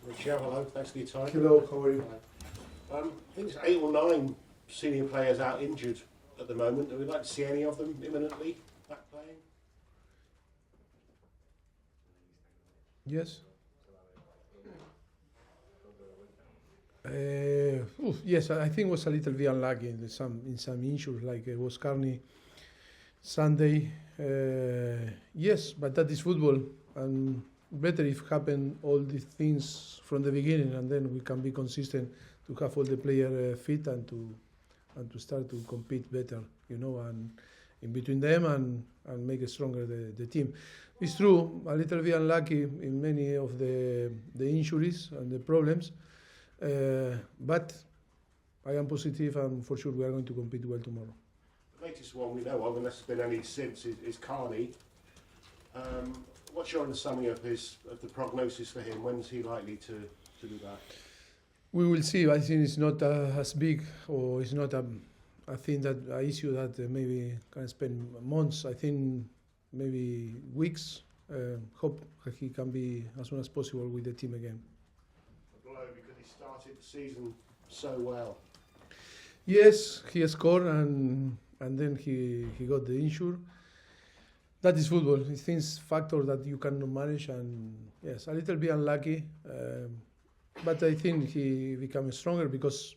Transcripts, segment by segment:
Michelle, hello, thanks for your time. Hello, how are you? I think there's 8 or 9 senior players out injured at the moment. Would we like to see any of them imminently back playing? Yes. Yes, I think it was a little bit unlucky in some injuries, like it was Carney Sunday. Yes, but that is football, and better if happen all these things from the beginning, and then we can be consistent to have all the player fit and to start to compete better, and in between them and make it stronger the team. It's true, a little bit unlucky in many of the injuries and the problems, but I am positive, and for sure we are going to compete well tomorrow. The latest one we know of, unless there's been any since, is Carney. What's your understanding of the prognosis for him? When's he likely to do that? We will see. I think it's not as big, or it's not a issue that maybe can spend months. I think maybe weeks. Hope that he can be as soon as possible with the team again. A blow because he started the season so well. Yes, he scored and then he got the injury. That is football. It's things factor that you cannot manage, and yes, a little bit unlucky. But I think he became stronger because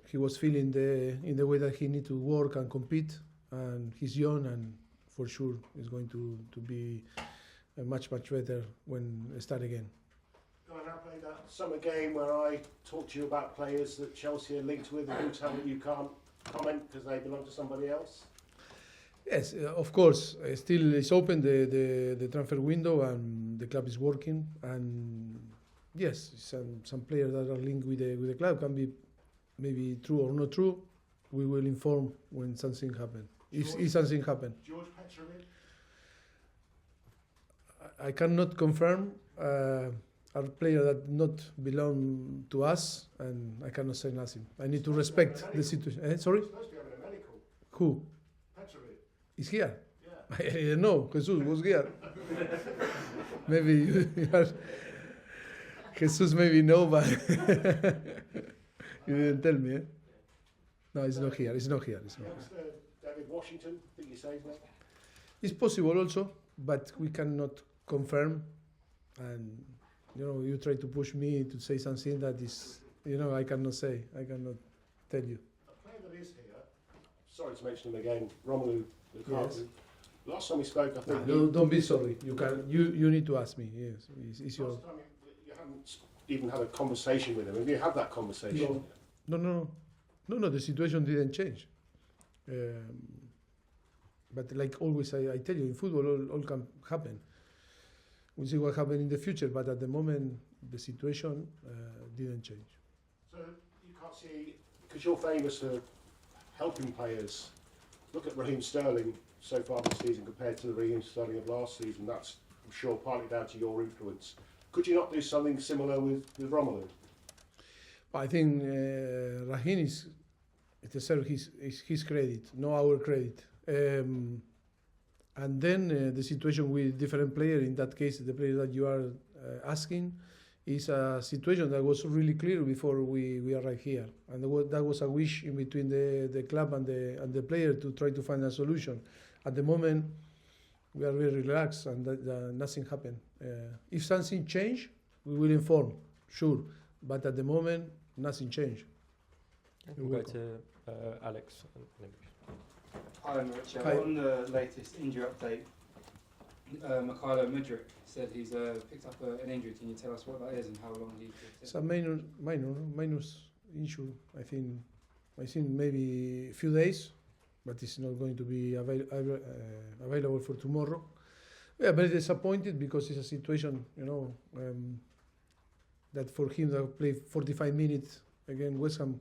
he was feeling in the way that he need to work and compete, and he's young, and for sure is going to be much better when start again. Go on, I played that summer game where I talked to you about players that Chelsea are linked with, and you tell me you can't comment because they belong to somebody else. Yes, of course. Still, it's open the transfer window, and the club is working. And yes, some players that are linked with the club can be maybe true or not true. We will inform when something happens. If something happens. George Petrovic? I cannot confirm. Are players that not belong to us, and I cannot say nothing. I need to respect the situation. Sorry? He's supposed to be having a medical. Who? Petrovic. Is here? Yeah. I didn't know. Jesus was here. Maybe you are. Jesus maybe know, but you didn't tell me. No, it's not here. It's not here. David Washington, I think you say his name. It's possible also, but we cannot confirm. And you try to push me to say something that is, I cannot say. I cannot tell you. A player that is here. Sorry to mention him again. Romelu Lukaku. Yes. Last time we spoke, I think. Don't be sorry. You can. You need to ask me. Yes, it's your. Last time you hadn't even had a conversation with him. Have you had that conversation? No. The situation didn't change. But like always, I tell you, in football, all can happen. We'll see what happens in the future. But at the moment, the situation didn't change. So you can't see, because you're famous for helping players. Look at Raheem Sterling so far this season compared to the Raheem Sterling of last season. That's, I'm sure, partly down to your influence. Could you not do something similar with Romelu? I think Raheem is deserves his credit, not our credit. And then the situation with different players, in that case, the player that you are asking, is a situation that was really clear before we arrived here. And that was a wish in between the club and the player to try to find a solution. At the moment, we are very relaxed, and nothing happened. If something changed, we will inform, sure. But at the moment, nothing changed. We'll go to Alex. Hi, Richard. Hi. On the latest injury update, Mudryk said he's picked up an injury. Can you tell us what that is and how long he? It's a minor issue. I think maybe a few days, but it's not going to be available for tomorrow. We are very disappointed because it's a situation, that for him to play 45 minutes against West Ham,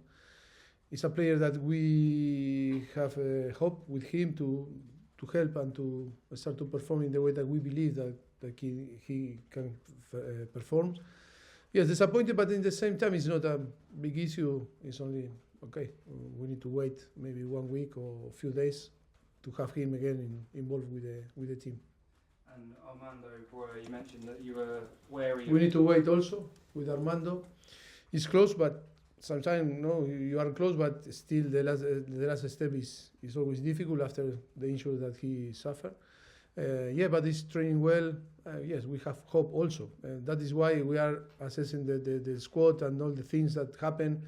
is a player that we have hope with him to help and to start to perform in the way that we believe that he can perform. Yes, disappointed, but in the same time, it's not a big issue. It's only, okay, we need to wait maybe 1 week or a few days to have him again involved with the team. And Armando Broja, you mentioned that you were wary. We need to wait also with Armando. He's close, but sometimes no, you are close, but still the last step is always difficult after the injury that he suffered. But he's training well. Yes, we have hope also. That is why we are assessing the squad and all the things that happen.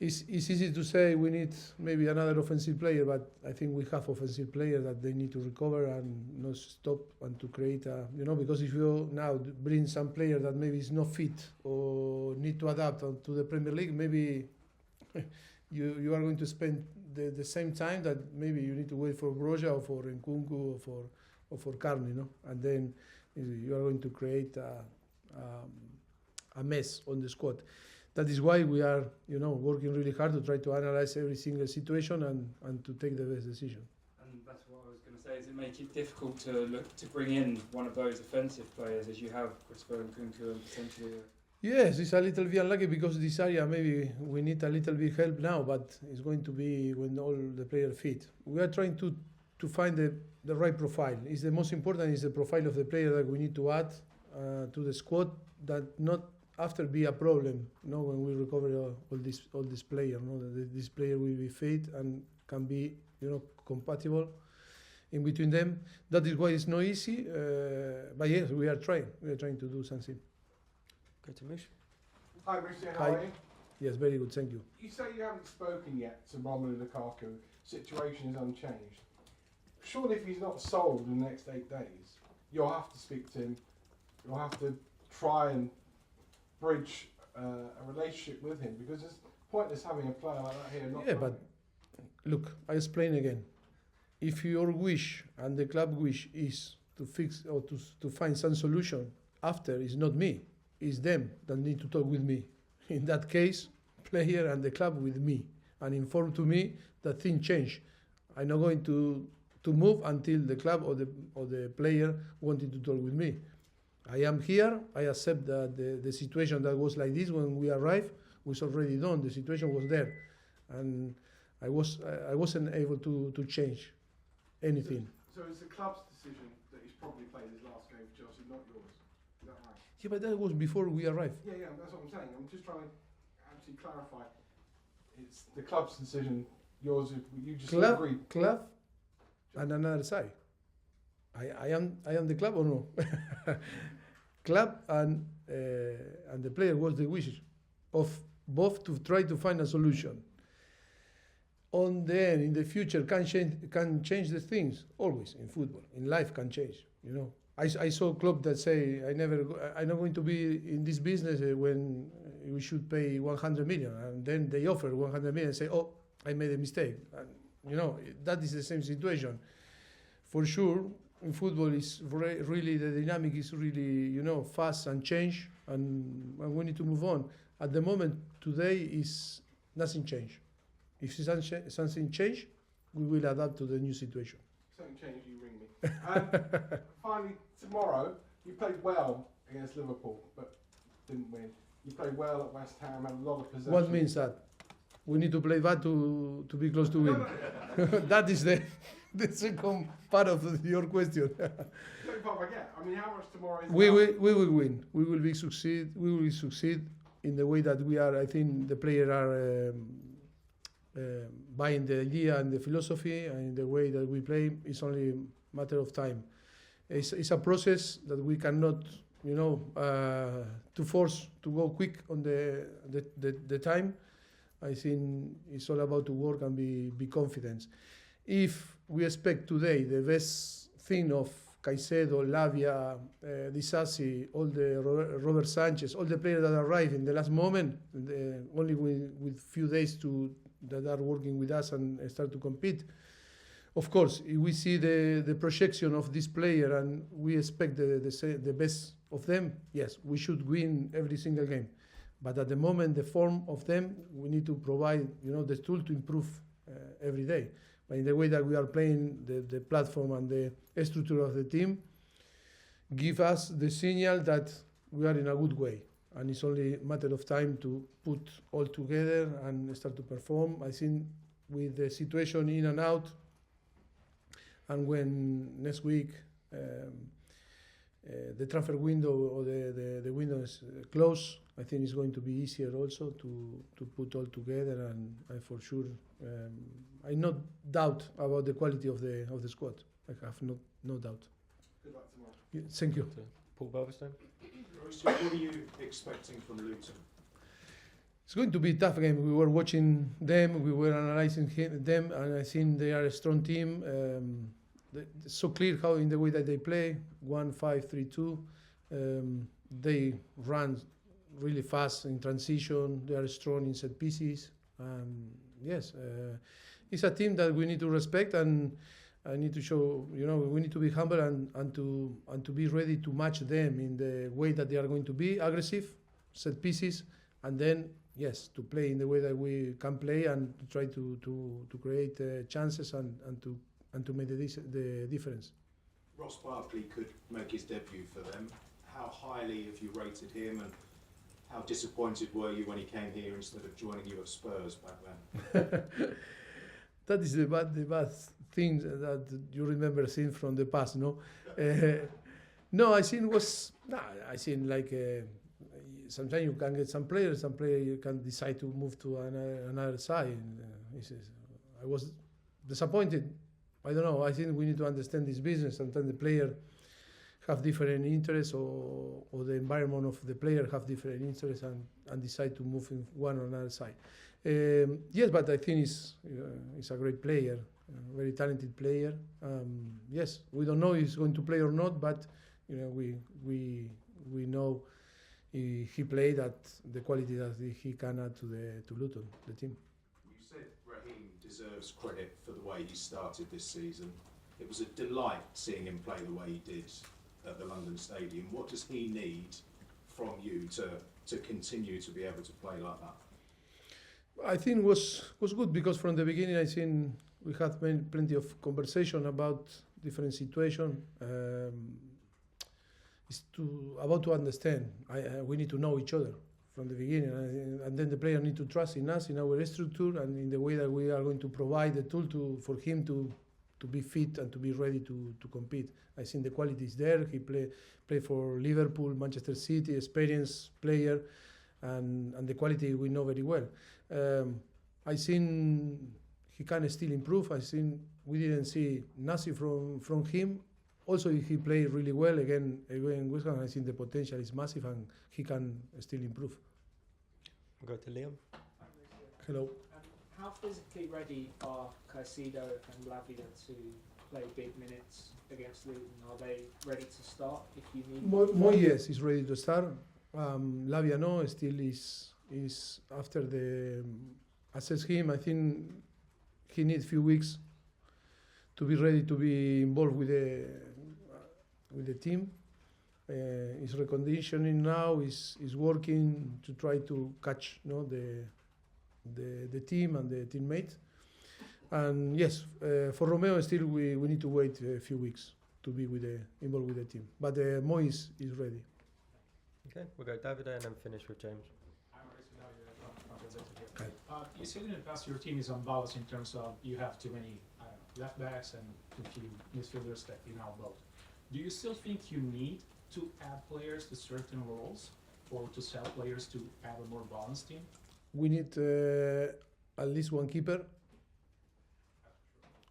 It's easy to say we need maybe another offensive player, but I think we have offensive players that they need to recover and not stop and to create because if you now bring some player that maybe is not fit or need to adapt to the Premier League, maybe you are going to spend the same time that maybe you need to wait for Broja or for Nkunku or for Carney, and then you are going to create a mess on the squad. That is why we are, working really hard to try to analyze every single situation and to take the best decision. And that's what I was going to say. Does it make it difficult to look to bring in one of those offensive players as you have Crispo and Nkunku and potentially? Yes, it's a little bit unlucky because this area maybe we need a little bit help now, but it's going to be when all the players fit. We are trying to find the right profile. It's the most important is the profile of the player that we need to add to the squad that not after be a problem, when we recover all this player, that this player will be fit and can be, compatible in between them. That is why it's not easy, but yes, we are trying. We are trying to do something. Go to Mish. Hi, Richard. Hi. How are you? Yes, very good. Thank you. You say you haven't spoken yet to Romelu Lukaku. Situation is unchanged. Surely, if he's not sold in the next 8 days, you'll have to speak to him. You'll have to try and bridge a relationship with him because it's pointless having a player like that here. Not Yeah, but look, I explain again. If your wish and the club wish is to fix or to find some solution after, it's not me, it's them that need to talk with me. In that case, player and the club with me and inform to me that things change. I'm not going to move until the club or the player wanted to talk with me. I am here. I accept that the situation that was like this when we arrived was already done. The situation was there, and I wasn't able to change anything. So it's the club's decision that he's probably played his last game for Chelsea, not yours. Is that right? Yeah, but that was before we arrived. Yeah, that's what I'm saying. I'm just trying to actually clarify. It's the club's decision. Yours, if you just agree. Club, and another side. I am the club or no? Club and the player was the wish of both to try to find a solution. On the end, in the future, can change the things always in football. In life, can change. I saw Klopp that say I'm not going to be in this business when we should pay 100 million, and then they offer 100 million and say, oh, I made a mistake. And, that is the same situation. For sure, in football, is really the dynamic is really fast and change, and we need to move on. At the moment, today is nothing change. If something change, we will adapt to the new situation. Something changed, you ring me. Finally, tomorrow, you played well against Liverpool, but didn't win. You played well at West Ham, had a lot of possession. What means that? We need to play bad to be close to win. That is the second part of your question. Second part I get. I mean, how much tomorrow is We will win. We will succeed in the way that we are. I think the players are buying the idea and the philosophy, and in the way that we play, it's only a matter of time. It's a process that we cannot, to force to go quick on the time. I think it's all about to work and be confident. If we expect today the best thing of Caicedo, Lavia, Disasi, all the Robert Sanchez, all the players that arrive in the last moment, only with few days that are working with us and start to compete. Of course, if we see the projection of this player and we expect the best of them, yes, we should win every single game. But at the moment, the form of them, we need to provide, the tool to improve every day. But in the way that we are playing, the platform and the structure of the team give us the signal that we are in a good way. And it's only a matter of time to put all together and start to perform. I think with the situation in and out, and when next week the transfer window or the window is closed, I think it's going to be easier also to put all together, and for sure I no doubt about the quality of the squad. I have no doubt. Good luck tomorrow. Thank you. Paul Belverstone. What are you expecting from Luton? It's going to be a tough game. We were watching them, we were analyzing them, and I think they are a strong team. It's so clear how in the way that they play, 1-5-3-2. They run really fast in transition. They are strong in set pieces. Yes, it's a team that we need to respect, and I need to show. We need to be humble and to be ready to match them in the way that they are going to be aggressive, set pieces, and then yes, to play in the way that we can play and to try to create chances and to make the difference. Ross Barkley could make his debut for them. How highly have you rated him, and how disappointed were you when he came here instead of joining you at Spurs back then? That is the bad thing that you remember seeing from the past, no? No, I think sometimes you can get some players you can decide to move to another side. I was disappointed. I don't know. I think we need to understand this business. Sometimes the player have different interests, or the environment of the player have different interests, and decide to move in one or another side. Yes, but I think he's a great player, a very talented player. Yes, we don't know if he's going to play or not, but we know he played at the quality that he can add to Luton, the team. You said Raheem deserves credit for the way he started this season. It was a delight seeing him play the way he did at the London Stadium. What does he need from you to continue to be able to play like that? I think it was good, because from the beginning I think we had plenty of conversation about different situations. It's about to understand. We need to know each other from the beginning, and then the player need to trust in us, in our structure, and in the way that we are going to provide the tool for him to be fit and to be ready to compete. I think the quality is there. He play for Liverpool, Manchester City, experienced player, and the quality we know very well. I think he can still improve. I think we didn't see nothing from him. Also, he played really well again West Ham. I think the potential is massive, and he can still improve. We'll go to Liam. Hello. How physically ready are Caicedo and Lavia to play big minutes against Luton? Are they ready to start if you need Mo yes, is ready to start. Lavia no, still is after the assess him. I think he needs a few weeks to be ready to be involved with the team. He's reconditioning now. He's working to try to catch the team and the teammates. And yes, for Romeo still we need to wait a few weeks to be involved with the team. But Mo is ready. Okay, we'll go Davide and then finish with James. Okay. You said in the past your team is unbalanced in terms of you have too many left backs and too few midfielders that you now both. Do you still think you need to add players to certain roles, or to sell players to have a more balanced team? We need at least one keeper.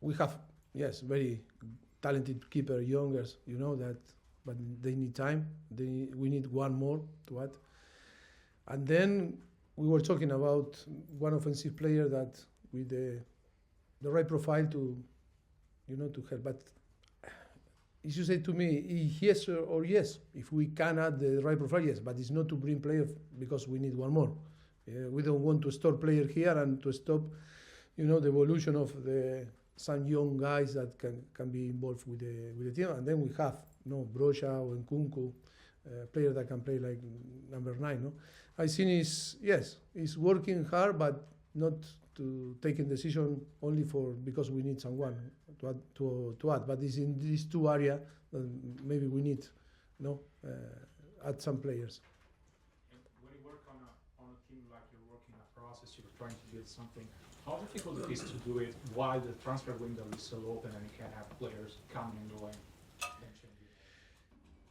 We have, yes, very talented keeper, youngers, you know that, but they need time. We need one more to add. And then we were talking about one offensive player that with the right profile to help. But if you say to me yes or yes, if we can add the right profile, yes, but it's not to bring players because we need one more. We don't want to store player here and to stop, the evolution of some young guys that can be involved with the team. And then we have Broja or Nkunku, player that can play like number 9. No, I think he's working hard, but not to taking decision only because we need someone to add. But it's in these two areas that maybe we need, add some players. And when you work on a team like you're working a process, you're trying to build something. How difficult it is to do it while the transfer window is still open and you can have players coming and going and changing?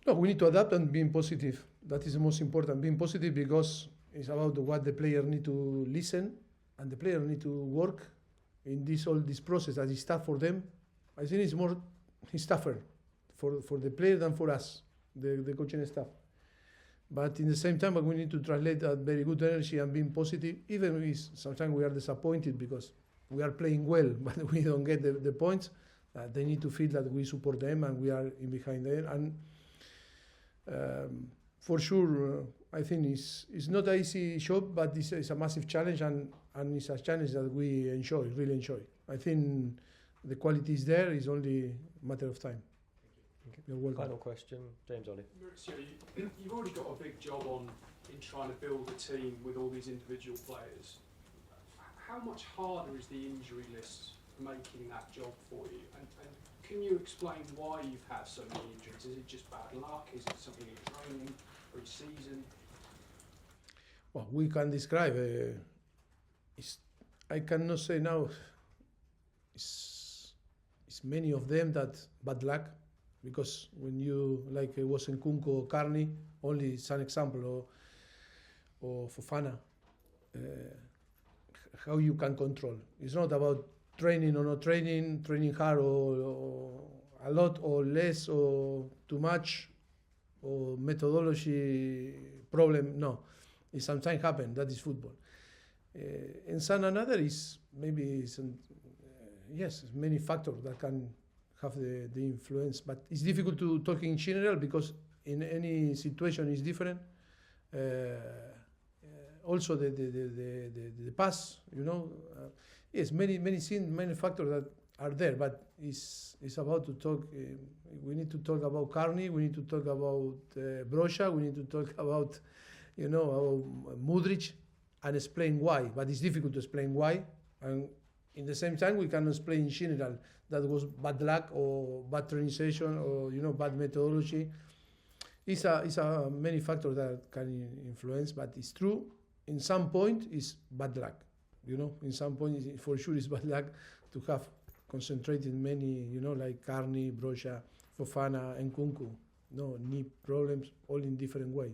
No, we need to adapt and being positive. That is the most important. Being positive because it's about what the player need to listen and the player need to work in this process that is tough for them. I think it's tougher for the player than for us, the coaching staff. But in the same time, we need to translate that very good energy and being positive, even if sometimes we are disappointed because we are playing well, but we don't get the points. They need to feel that we support them and we are in behind them. And for sure, I think it's not an easy job, but it's a massive challenge, and it's a challenge that we really enjoy. I think the quality is there. It's only a matter of time. You're welcome. Final question, James Ollie. Maurizio, you've already got a big job on in trying to build a team with all these individual players. How much harder is the injury list making that job for you? And can you explain why you've had so many injuries? Is it just bad luck? Is it something in training or season? Well, we can describe. I cannot say now. It's many of them that bad luck, because when you like it was in Nkunku or Carney, only some example, or Fofana, how you can control. It's not about training or not training hard or a lot or less or too much or methodology problem. No, it sometimes happens. That is football. And some another is maybe yes, many factors that can have the influence, but it's difficult to talk in general because in any situation is different. Also the pass, yes, many factors that are there, but it's about to talk. We need to talk about Carney. We need to talk about Broja. We need to talk about Mudryk and explain why. But it's difficult to explain why. And in the same time, we can explain in general that was bad luck or bad training session or bad methodology. It's a many factors that can influence, but it's true. In some point, it's bad luck. In some point, for sure, it's bad luck to have concentrated many, like Carney, Broja, Fofana, and Nkunku. Knee problems, all in different ways.